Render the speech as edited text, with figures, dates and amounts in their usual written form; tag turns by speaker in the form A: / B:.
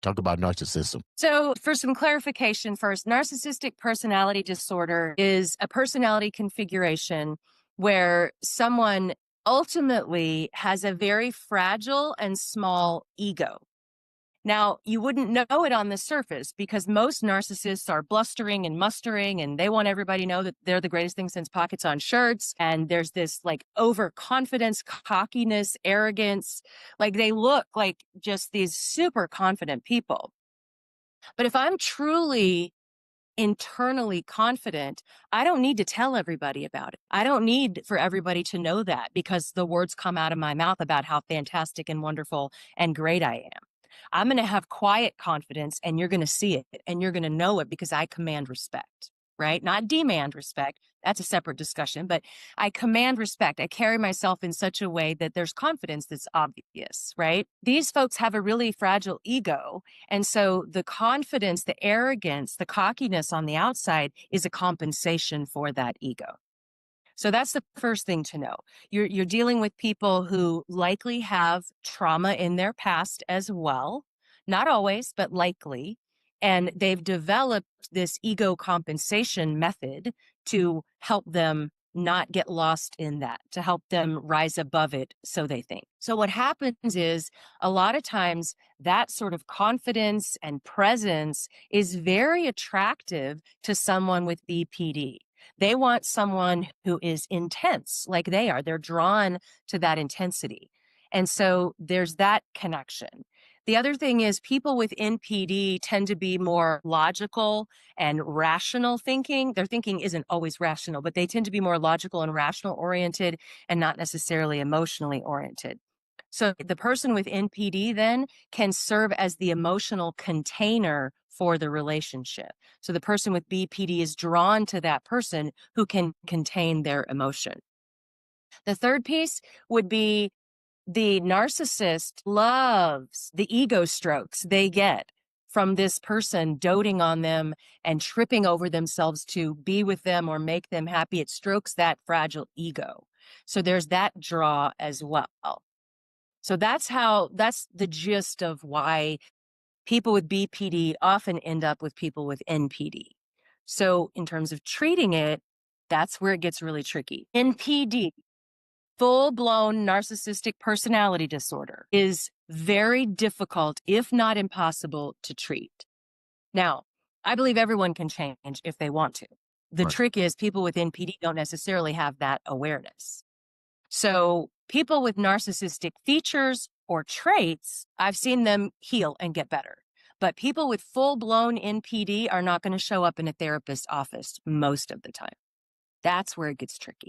A: Talk about narcissism.
B: So, for some clarification first, narcissistic personality disorder is a personality configuration where someone ultimately has a very fragile and small ego. Now, you wouldn't know it on the surface because most narcissists are blustering and mustering, and they want everybody to know that they're the greatest thing since pockets on shirts. And there's this like overconfidence, cockiness, arrogance. Like they look like just these super confident people. But if I'm truly internally confident, I don't need to tell everybody about it. I don't need for everybody to know that because the words come out of my mouth about how fantastic and wonderful and great I am. I'm going to have quiet confidence and you're going to see it and you're going to know it because I command respect, right? Not demand respect. That's a separate discussion, but I command respect. I carry myself in such a way that there's confidence that's obvious, right? These folks have a really fragile ego. And so the confidence, the arrogance, the cockiness on the outside is a compensation for that ego. So that's the first thing to know. You're dealing with people who likely have trauma in their past as well. Not always, but likely. And they've developed this ego compensation method to help them not get lost in that, to help them rise above it, so they think. So what happens is a lot of times that sort of confidence and presence is very attractive to someone with BPD. They want someone who is intense like they are. They're drawn to that intensity. And so there's that connection. The other thing is people with NPD tend to be more logical and rational thinking. Their thinking isn't always rational, but they tend to be more logical and rational oriented and not necessarily emotionally oriented. So the person with NPD then can serve as the emotional container for the relationship. So the person with BPD is drawn to that person who can contain their emotion. The third piece would be the narcissist loves the ego strokes they get from this person doting on them and tripping over themselves to be with them or make them happy. It strokes that fragile ego. So there's that draw as well. So that's the gist of why people with BPD often end up with people with NPD. So in terms of treating it, that's where it gets really tricky. NPD, full-blown narcissistic personality disorder, is very difficult, if not impossible, to treat. Now, I believe everyone can change if they want to. The
A: Right.
B: trick is people with NPD don't necessarily have that awareness. So people with narcissistic features or traits, I've seen them heal and get better. But people with full-blown NPD are not going to show up in a therapist's office most of the time. That's where it gets tricky.